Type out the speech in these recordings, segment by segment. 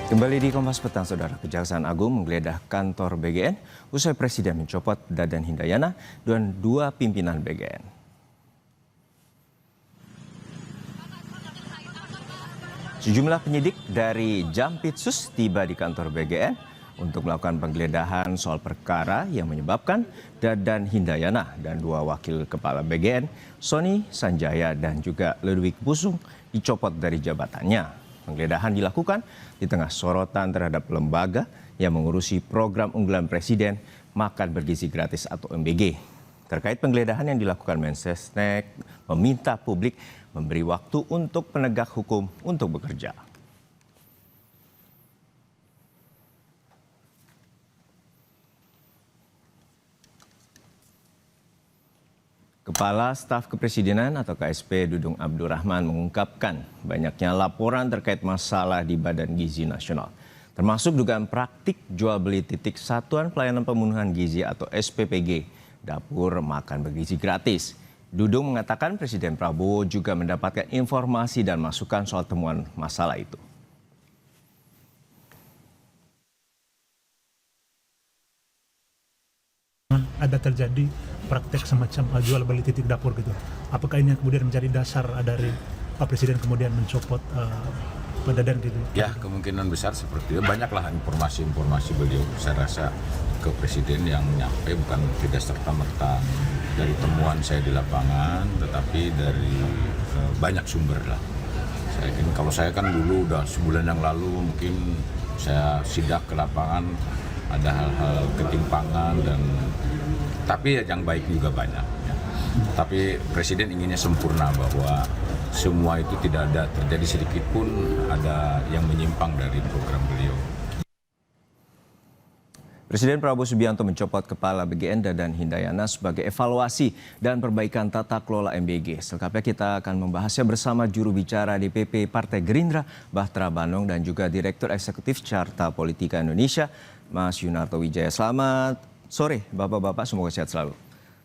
Kembali di Kompas Petang, Saudara. Kejaksaan Agung menggeledah kantor BGN usai Presiden mencopot Dadan Hindayana dan dua pimpinan BGN. Sejumlah penyidik dari Jampitsus tiba di kantor BGN untuk melakukan penggeledahan soal perkara yang menyebabkan Dadan Hindayana dan dua wakil kepala BGN, Sony Sanjaya dan juga Ludwig Busung, dicopot dari jabatannya. Penggeledahan dilakukan di tengah sorotan terhadap lembaga yang mengurusi program unggulan Presiden Makan Bergizi Gratis atau MBG. Terkait penggeledahan yang dilakukan Mensesnek meminta publik memberi waktu untuk penegak hukum untuk bekerja. Kepala Staf Kepresidenan atau KSP Dudung Abdurrahman mengungkapkan banyaknya laporan terkait masalah di Badan Gizi Nasional, termasuk dugaan praktik jual beli titik Satuan Pelayanan Pemenuhan Gizi atau SPPG, dapur makan bergizi gratis. Dudung mengatakan Presiden Prabowo juga mendapatkan informasi dan masukan soal temuan masalah itu. Ada terjadi praktek semacam jual beli titik dapur gitu. Apakah ini yang kemudian menjadi dasar dari Pak Presiden kemudian mencopot Pak Dadan gitu? Ya, kemungkinan besar seperti itu. Banyaklah informasi-informasi beliau, saya rasa ke Presiden yang nyampe bukan tidak serta-merta dari temuan saya di lapangan, tetapi dari banyak sumber lah. Kalau saya kan dulu udah sebulan yang lalu mungkin saya sidak ke lapangan, ada hal-hal ketimpangan tapi yang baik juga banyak. Ya. Tapi Presiden inginnya sempurna bahwa semua itu tidak ada terjadi sedikit pun ada yang menyimpang dari program beliau. Presiden Prabowo Subianto mencopot Kepala BGN Dadan Hindayana sebagai evaluasi dan perbaikan tata kelola MBG. Selengkapnya kita akan membahasnya bersama juru bicara DPP Partai Gerindra, Bahtra Banong, dan juga Direktur Eksekutif Carta Politika Indonesia, Mas Yunarto Wijaya. Selamat sore Bapak-Bapak, semoga sehat selalu.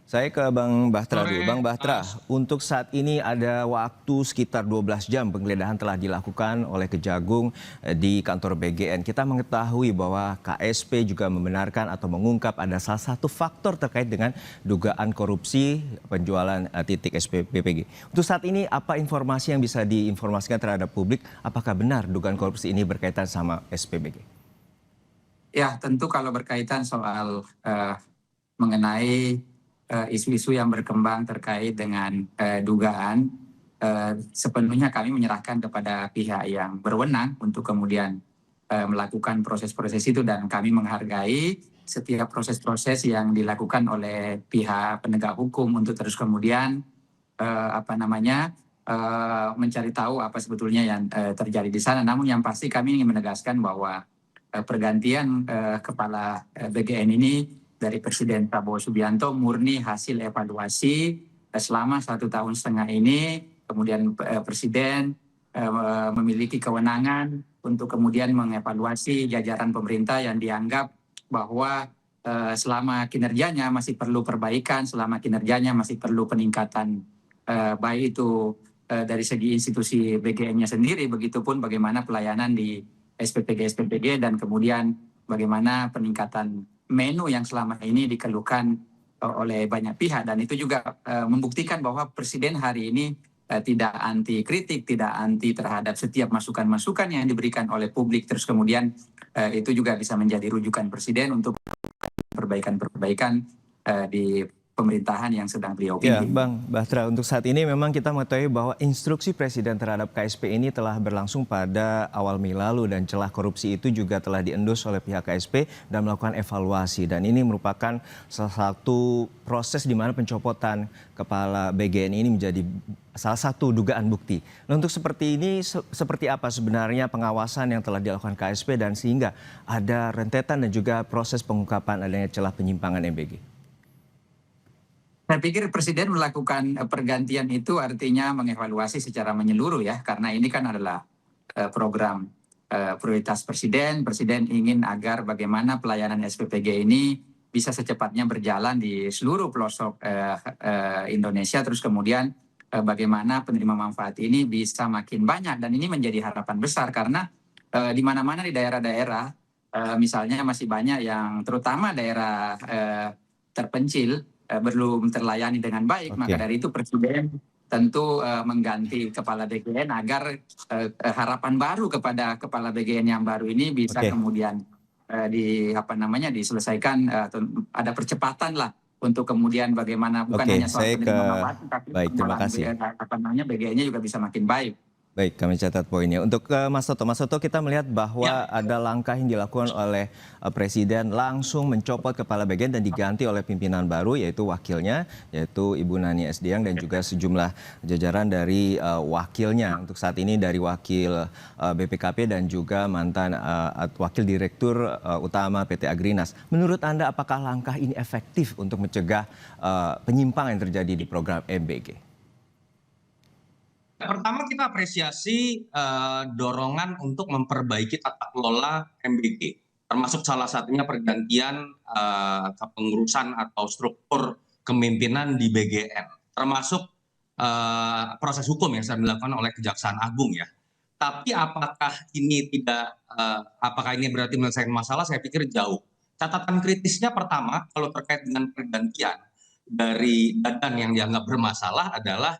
Saya ke Bang Bahtra dulu. Bang Bahtra, untuk saat ini ada waktu sekitar 12 jam penggeledahan telah dilakukan oleh Kejagung di kantor BGN. Kita mengetahui bahwa KSP juga membenarkan atau mengungkap ada salah satu faktor terkait dengan dugaan korupsi penjualan titik SPPG. Untuk saat ini apa informasi yang bisa diinformasikan terhadap publik? Apakah benar dugaan korupsi ini berkaitan sama SPPG? Ya, tentu kalau berkaitan soal mengenai isu-isu yang berkembang terkait dengan dugaan, sepenuhnya kami menyerahkan kepada pihak yang berwenang untuk kemudian melakukan proses-proses itu, dan kami menghargai setiap proses-proses yang dilakukan oleh pihak penegak hukum untuk terus kemudian mencari tahu apa sebetulnya yang terjadi di sana. Namun yang pasti kami ingin menegaskan bahwa pergantian kepala BGN ini dari Presiden Prabowo Subianto murni hasil evaluasi selama 1,5 tahun ini. Kemudian Presiden memiliki kewenangan untuk kemudian mengevaluasi jajaran pemerintah yang dianggap bahwa selama kinerjanya masih perlu perbaikan, selama kinerjanya masih perlu peningkatan, baik itu dari segi institusi BGN-nya sendiri, begitupun bagaimana pelayanan di SPPG, dan kemudian bagaimana peningkatan menu yang selama ini dikeluhkan oleh banyak pihak. Dan itu juga membuktikan bahwa Presiden hari ini tidak anti kritik, tidak anti terhadap setiap masukan-masukan yang diberikan oleh publik. Terus kemudian itu juga bisa menjadi rujukan Presiden untuk perbaikan-perbaikan di pemerintahan yang sedang beliau pimpin. Ya, Bang Bahtra, untuk saat ini memang kita mengetahui bahwa instruksi Presiden terhadap KSP ini telah berlangsung pada awal Mei lalu, dan celah korupsi itu juga telah diendus oleh pihak KSP dan melakukan evaluasi. Dan ini merupakan salah satu proses di mana pencopotan Kepala BGN ini menjadi salah satu dugaan bukti. Nah, untuk seperti ini, seperti apa sebenarnya pengawasan yang telah dilakukan KSP dan sehingga ada rentetan dan juga proses pengungkapan adanya celah penyimpangan MBG? Saya pikir Presiden melakukan pergantian itu artinya mengevaluasi secara menyeluruh ya, karena ini kan adalah program prioritas Presiden. Presiden ingin agar bagaimana pelayanan SPPG ini bisa secepatnya berjalan di seluruh pelosok Indonesia, terus kemudian bagaimana penerima manfaat ini bisa makin banyak, dan ini menjadi harapan besar karena di mana-mana di daerah-daerah, misalnya masih banyak yang terutama daerah terpencil belum terlayani dengan baik. Oke. Maka dari itu Presiden tentu mengganti kepala BGN agar harapan baru kepada kepala BGN yang baru ini bisa Oke. kemudian diselesaikan, atau ada percepatan lah untuk kemudian bagaimana bukan Oke, hanya soal saya penerimaan manfaat, tapi baik, terima kasih. BGN-nya juga bisa makin baik. Baik, kami catat poinnya. Untuk Mas Toto, kita melihat bahwa ada langkah yang dilakukan oleh Presiden langsung mencopot kepala BGN dan diganti oleh pimpinan baru, yaitu wakilnya, yaitu Ibu Nani Sdiang dan juga sejumlah jajaran dari wakilnya. Untuk saat ini dari wakil BPKP dan juga mantan wakil direktur utama PT Agrinas. Menurut Anda, apakah langkah ini efektif untuk mencegah penyimpangan yang terjadi di program MBG? Pertama kita apresiasi dorongan untuk memperbaiki tata kelola MBG, termasuk salah satunya pergantian kepengurusan atau struktur kepemimpinan di BGN, termasuk proses hukum yang sedang dilakukan oleh Kejaksaan Agung ya. Tapi apakah ini berarti menyelesaikan masalah? Saya pikir jauh. Catatan kritisnya pertama kalau terkait dengan pergantian dari Dadan yang dianggap bermasalah adalah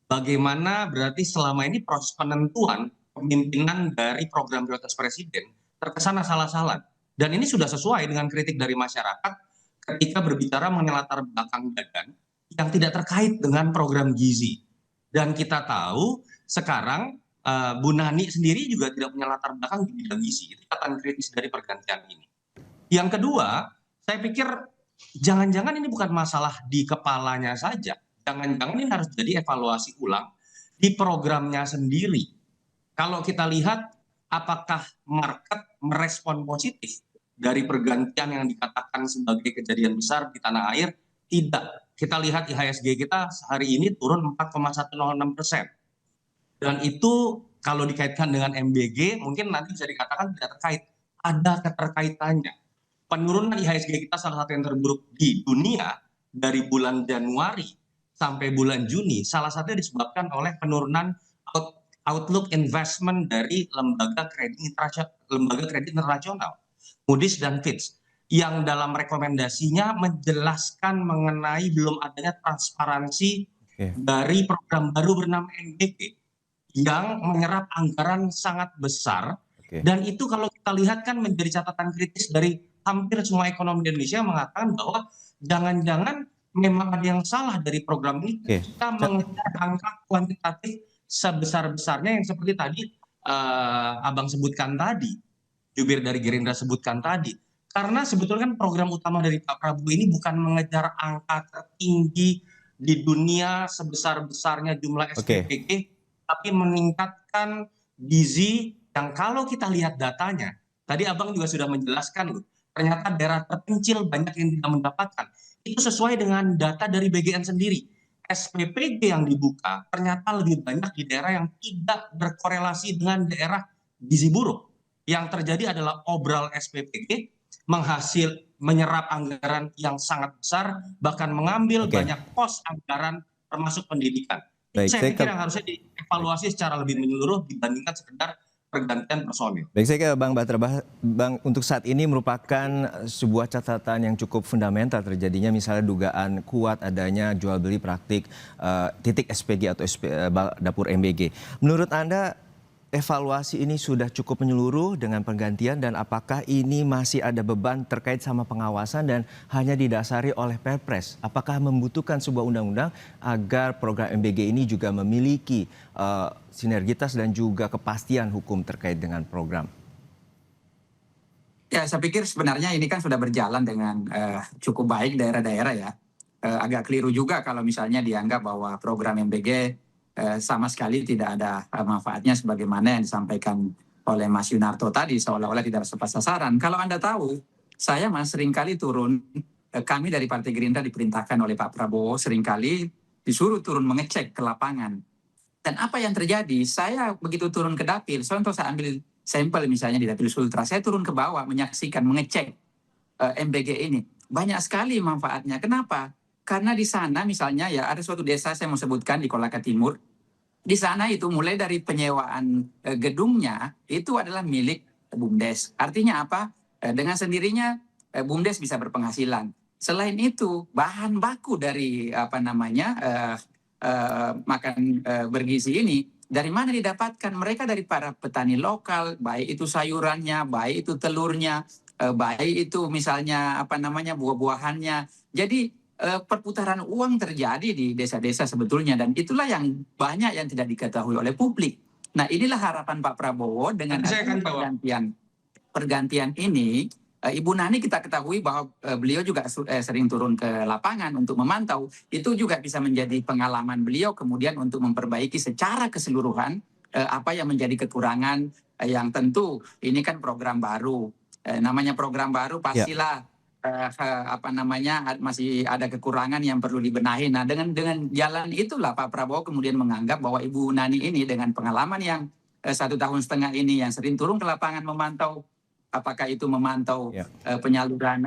bagaimana berarti selama ini proses penentuan pemimpinan dari program prioritas Presiden terkesan asal-asalan. Dan ini sudah sesuai dengan kritik dari masyarakat ketika berbicara mengenai latar belakang Dadan yang tidak terkait dengan program gizi. Dan kita tahu sekarang Bu Nani sendiri juga tidak punya latar belakang di bidang gizi. Itu catatan kritis dari pergantian ini. Yang kedua, saya pikir jangan-jangan ini bukan masalah di kepalanya saja. Jangan-jangan ini harus jadi evaluasi ulang di programnya sendiri. Kalau kita lihat apakah market merespon positif dari pergantian yang dikatakan sebagai kejadian besar di tanah air, tidak. Kita lihat IHSG kita hari ini turun 4,106%. Dan itu kalau dikaitkan dengan MBG mungkin nanti bisa dikatakan tidak terkait. Ada keterkaitannya. Penurunan IHSG kita salah satu yang terburuk di dunia dari bulan Januari sampai bulan Juni, salah satunya disebabkan oleh penurunan outlook investment dari lembaga kredit internasional, Moody's dan Fitch, yang dalam rekomendasinya menjelaskan mengenai belum adanya transparansi dari program baru bernama MBG yang menyerap anggaran sangat besar. Dan itu kalau kita lihat kan menjadi catatan kritis dari hampir semua ekonomi Indonesia mengatakan bahwa jangan-jangan memang ada yang salah dari program ini. Kita mengejar angka kuantitatif sebesar-besarnya yang seperti tadi Abang sebutkan tadi, jubir dari Gerindra sebutkan tadi. Karena sebetulnya kan program utama dari Pak Prabowo ini bukan mengejar angka tertinggi di dunia sebesar-besarnya jumlah SPPG, tapi meningkatkan gizi yang kalau kita lihat datanya, tadi Abang juga sudah menjelaskan loh, ternyata daerah terpencil banyak yang tidak mendapatkan. Itu sesuai dengan data dari BGN sendiri. SPPG yang dibuka ternyata lebih banyak di daerah yang tidak berkorelasi dengan daerah gizi buruk. Yang terjadi adalah obral SPPG menyerap anggaran yang sangat besar, bahkan mengambil banyak pos anggaran termasuk pendidikan. Saya pikir yang harusnya dievaluasi secara lebih menyeluruh dibandingkan sekedar pergantian personil. Baik, saya ke Bang Batra. Bang, untuk saat ini merupakan sebuah catatan yang cukup fundamental terjadinya misalnya dugaan kuat adanya jual beli praktik titik SPG atau dapur MBG. Menurut Anda evaluasi ini sudah cukup menyeluruh dengan penggantian dan apakah ini masih ada beban terkait sama pengawasan dan hanya didasari oleh Perpres? Apakah membutuhkan sebuah undang-undang agar program MBG ini juga memiliki sinergitas dan juga kepastian hukum terkait dengan program? Ya, saya pikir sebenarnya ini kan sudah berjalan dengan cukup baik daerah-daerah ya. Agak keliru juga kalau misalnya dianggap bahwa program MBG sama sekali tidak ada manfaatnya sebagaimana yang disampaikan oleh Mas Yunarto tadi, seolah-olah tidak tepat sasaran. Kalau Anda tahu, saya seringkali turun, kami dari Partai Gerindra diperintahkan oleh Pak Prabowo seringkali disuruh turun mengecek ke lapangan. Dan apa yang terjadi, saya begitu turun ke dapil, contoh saya ambil sampel misalnya di dapil Sultra, saya turun ke bawah menyaksikan, mengecek MBG ini. Banyak sekali manfaatnya. Kenapa? Karena di sana misalnya ya ada suatu desa saya mau sebutkan di Kolaka Timur, di sana itu mulai dari penyewaan gedungnya itu adalah milik BUMDes. Artinya apa? Dengan sendirinya BUMDes bisa berpenghasilan. Selain itu, bahan baku dari makan bergizi ini dari mana didapatkan? Mereka dari para petani lokal, baik itu sayurannya, baik itu telurnya, baik itu misalnya buah-buahannya. Jadi perputaran uang terjadi di desa-desa sebetulnya, dan itulah yang banyak yang tidak diketahui oleh publik. Nah, inilah harapan Pak Prabowo dengan pergantian ini. Ibu Nani kita ketahui bahwa beliau juga sering turun ke lapangan untuk memantau. Itu juga bisa menjadi pengalaman beliau kemudian untuk memperbaiki secara keseluruhan apa yang menjadi kekurangan, yang tentu ini kan program baru. Namanya program baru pastilah masih ada kekurangan yang perlu dibenahi. Nah, dengan jalan itulah Pak Prabowo kemudian menganggap bahwa Ibu Nani ini dengan pengalaman yang 1,5 tahun ini yang sering turun ke lapangan memantau, apakah itu memantau penyaluran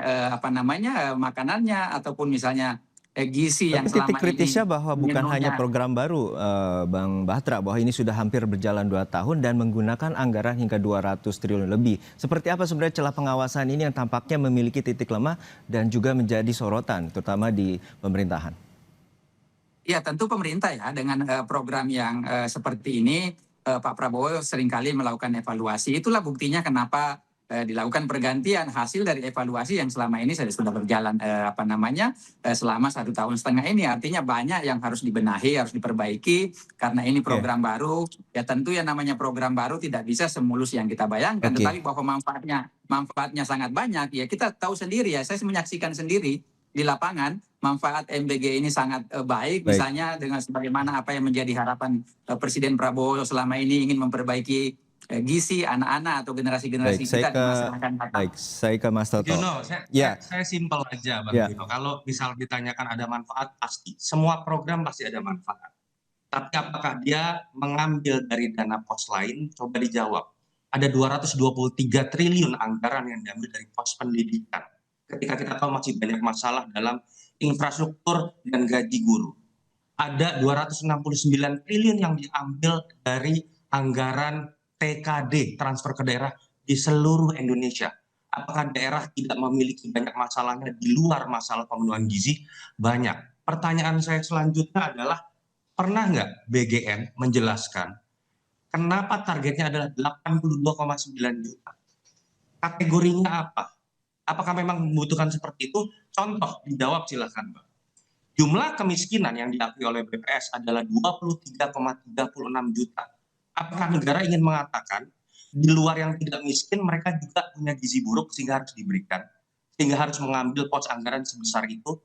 makanannya ataupun misalnya gizi yang selama ini. Titik kritisnya bahwa bukan hanya program baru, Bang Bahtera, bahwa ini sudah hampir berjalan 2 tahun dan menggunakan anggaran hingga 200 triliun lebih. Seperti apa sebenarnya celah pengawasan ini yang tampaknya memiliki titik lemah dan juga menjadi sorotan, terutama di pemerintahan? Ya, tentu pemerintah ya dengan program yang seperti ini, Pak Prabowo seringkali melakukan evaluasi. Itulah buktinya kenapa dilakukan pergantian hasil dari evaluasi yang selama ini sudah berjalan selama 1,5 tahun ini. Artinya banyak yang harus dibenahi, harus diperbaiki karena ini program baru. Ya tentu yang namanya program baru tidak bisa semulus yang kita bayangkan, tetapi bahwa manfaatnya sangat banyak. Ya kita tahu sendiri ya, saya menyaksikan sendiri di lapangan manfaat MBG ini sangat baik. Misalnya dengan sebagaimana apa yang menjadi harapan Presiden Prabowo selama ini ingin memperbaiki gizi anak-anak atau generasi-generasi kita di masyarakat. Baik, saya ke Mas Toto. Juno, saya simpel aja Bang Juno. Kalau misal ditanyakan ada manfaat, pasti. Semua program pasti ada manfaat. Tapi apakah dia mengambil dari dana pos lain? Coba dijawab. Ada 223 triliun anggaran yang diambil dari pos pendidikan. Ketika kita tahu masih banyak masalah dalam infrastruktur dan gaji guru. Ada 269 triliun yang diambil dari anggaran TKD, transfer ke daerah di seluruh Indonesia. Apakah daerah tidak memiliki banyak masalahnya di luar masalah pemenuhan gizi? Banyak. Pertanyaan saya selanjutnya adalah, pernah nggak BGN menjelaskan kenapa targetnya adalah 82,9 juta? Kategorinya apa? Apakah memang membutuhkan seperti itu? Contoh, dijawab silakan, Bang. Jumlah kemiskinan yang diakui oleh BPS adalah 23,36 juta. Apakah negara ingin mengatakan di luar yang tidak miskin mereka juga punya gizi buruk sehingga harus diberikan, sehingga harus mengambil pos anggaran sebesar itu?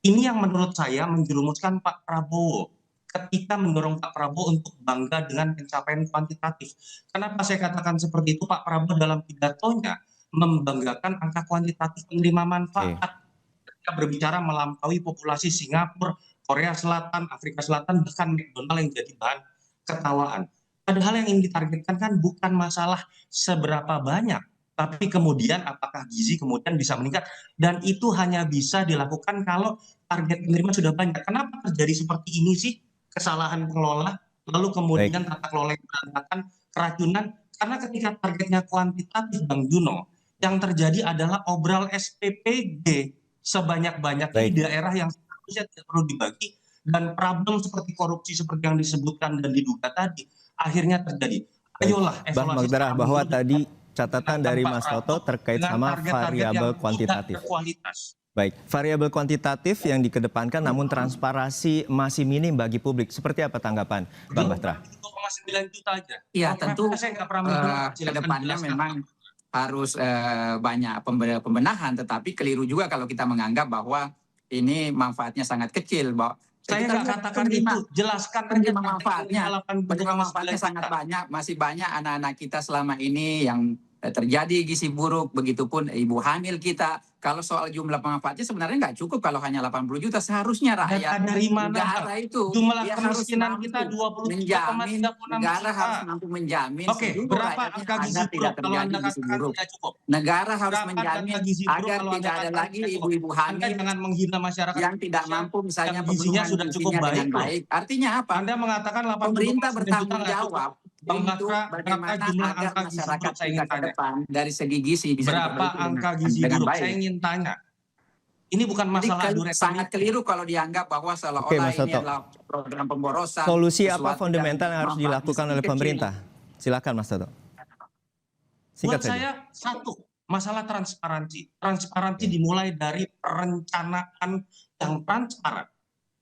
Ini yang menurut saya menjerumuskan Pak Prabowo ketika mendorong Pak Prabowo untuk bangga dengan pencapaian kuantitatif. Kenapa saya katakan seperti itu? Pak Prabowo dalam pidatonya membanggakan angka kuantitatif penerima manfaat. Ketika berbicara melampaui populasi Singapura, Korea Selatan, Afrika Selatan, bahkan McDonald yang jadi bahan ketawaan. Padahal yang ingin ditargetkan kan bukan masalah seberapa banyak, tapi kemudian apakah gizi kemudian bisa meningkat, dan itu hanya bisa dilakukan kalau target penerima sudah banyak. Kenapa terjadi seperti ini sih? Kesalahan pengelola, lalu kemudian tata kelola yang berantakan, keracunan, karena ketika targetnya kuantitatif, Bang Juno, yang terjadi adalah obral SPPD sebanyak-banyaknya di daerah yang seharusnya tidak perlu dibagi, dan problem seperti korupsi seperti yang disebutkan dan diduga tadi akhirnya terjadi. Ayolah evaluasi. Bang Bahtera, bahwa tadi catatan dari Mas Toto terkait sama variabel kuantitatif. Baik, variabel kuantitatif yang dikedepankan namun transparansi masih minim bagi publik. Seperti apa tanggapan Bang Bahtera? 2,9 juta aja. Iya, tentu ke depannya memang harus banyak pembenahan, tetapi keliru juga kalau kita menganggap bahwa ini manfaatnya sangat kecil. Saya nggak katakan itu, jelaskan penerima manfaatnya sangat banyak, masih banyak anak-anak kita selama ini yang terjadi gizi buruk, begitupun ibu hamil kita. Kalau soal jumlah pemanfaatnya sebenarnya nggak cukup kalau hanya 80 juta. Seharusnya rakyat dari mana negara itu jumlah dia kemiskinan harus kita mampu 23,36 negara juta. harus mampu menjamin Oke, seluruh berapa rakyatnya angka gizi agar buruk tidak kalau terjadi Anda gizi katakan buruk. tidak cukup? Negara harus Berapa menjamin angka gizi buruk agar kalau Anda tidak ada katakan lagi tidak cukup? ibu-ibu Anda hamil jangan menghina masyarakat yang tidak Indonesia mampu misalnya yang gizinya sudah cukup gizinya baik dengan loh. baik. Artinya apa? Anda mengatakan 80,9 Pemerintah juta bertanggung nggak cukup. jawab Bang untuk Bakra, berapa bagaimana jumlah agar angka gizi masyarakat buruk saya kita ingin ke tanya? depan dari segi gizi bisa Berapa diperbaiki angka gizi dengan buruk? baik. Saya ingin tanya. Ini bukan Jadi masalah adu sangat retorik. keliru kalau dianggap bahwa Oke, seolah-olah Mas ini Toto. adalah program pemborosan. Solusi apa sesuatu fundamental yang harus manfaatnya dilakukan oleh sedikit pemerintah? Silakan Mas Toto. Singkat Buat saja. saya satu, masalah transparansi. Transparansi dimulai dari perencanaan yang transparan.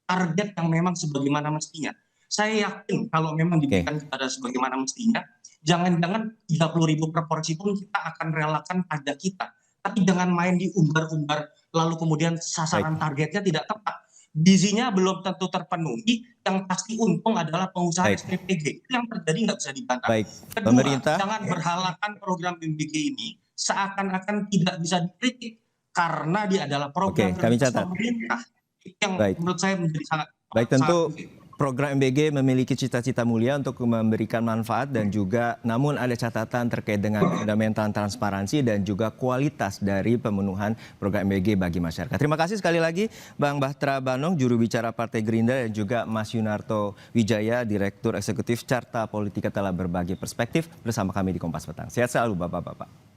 Target yang memang sebagaimana mestinya. Saya yakin kalau memang diberikan kepada sebagaimana mestinya, jangan-jangan 30.000 per porsi pun kita akan relakan pajak kita. Tapi jangan main diumbar-umbar, lalu kemudian sasaran targetnya tidak tepat. Gizinya belum tentu terpenuhi, yang pasti untung adalah pengusaha Baik. SPPG. Itu yang terjadi nggak bisa dibantah. Baik, Kedua, pemerintah. jangan berhalakan program MBG ini seakan-akan tidak bisa dikritik karena dia adalah program Oke, kami prioritas catat. pemerintah. Itu yang Baik. menurut saya menjadi sangat Baik, tentu sangat- program MBG memiliki cita-cita mulia untuk memberikan manfaat dan juga namun ada catatan terkait dengan fundamental transparansi dan juga kualitas dari pemenuhan program MBG bagi masyarakat. Terima kasih sekali lagi Bang Bahtra Banong, juru bicara Partai Gerindra, dan juga Mas Yunarto Wijaya, Direktur Eksekutif Carta Politika, telah berbagi perspektif bersama kami di Kompas Petang. Sehat selalu Bapak-Bapak.